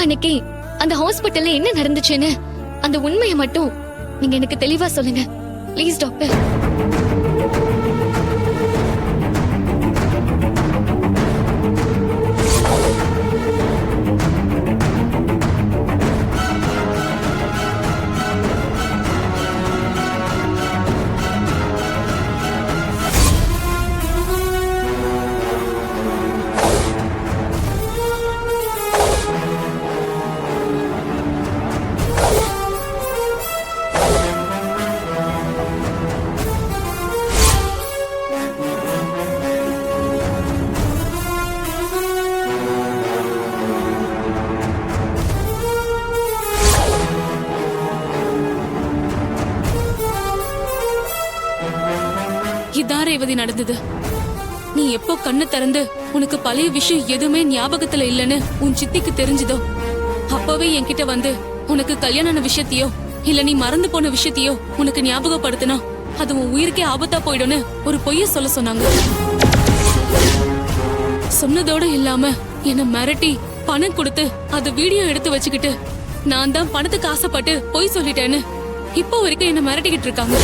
அன்னைக்கு அந்த ஹாஸ்பிட்டல்ல என்ன நடந்துச்சுன்னு அந்த உண்மையை மட்டும் நீங்க எனக்கு தெளிவா சொல்லுங்க ப்ளீஸ் டாக்டர். இதான் ரேவதி நடந்தது. நீ எப்போ கண்ணு திறந்து உனக்கு பழைய விஷயம் எதுவுமே ஞாபகத்துல இல்லன்னு உன் சித்திக்கு தெரிஞ்சதோ அப்பவே என்கிட்ட வந்து உனக்கு கல்யாண விஷயத்தையோ இல்ல நீ மறந்து போன விஷயத்தையோ உனக்கு ஞாபகப்படுத்தினா அது உன் உயிருக்கே ஆபத்தா போயிடும்னு ஒரு பொய்ய சொல்ல சொன்னாங்க. சொன்னதோட இல்லாம என்ன மிரட்டி பணம் கொடுத்து அது வீடியோ எடுத்து வச்சுக்கிட்டு நான் தான் பணத்துக்கு ஆசைப்பட்டு பொய் சொல்லிட்டேன்னு இப்போ வரைக்கும் என்ன மிரட்டிக்கிட்டு இருக்காங்க.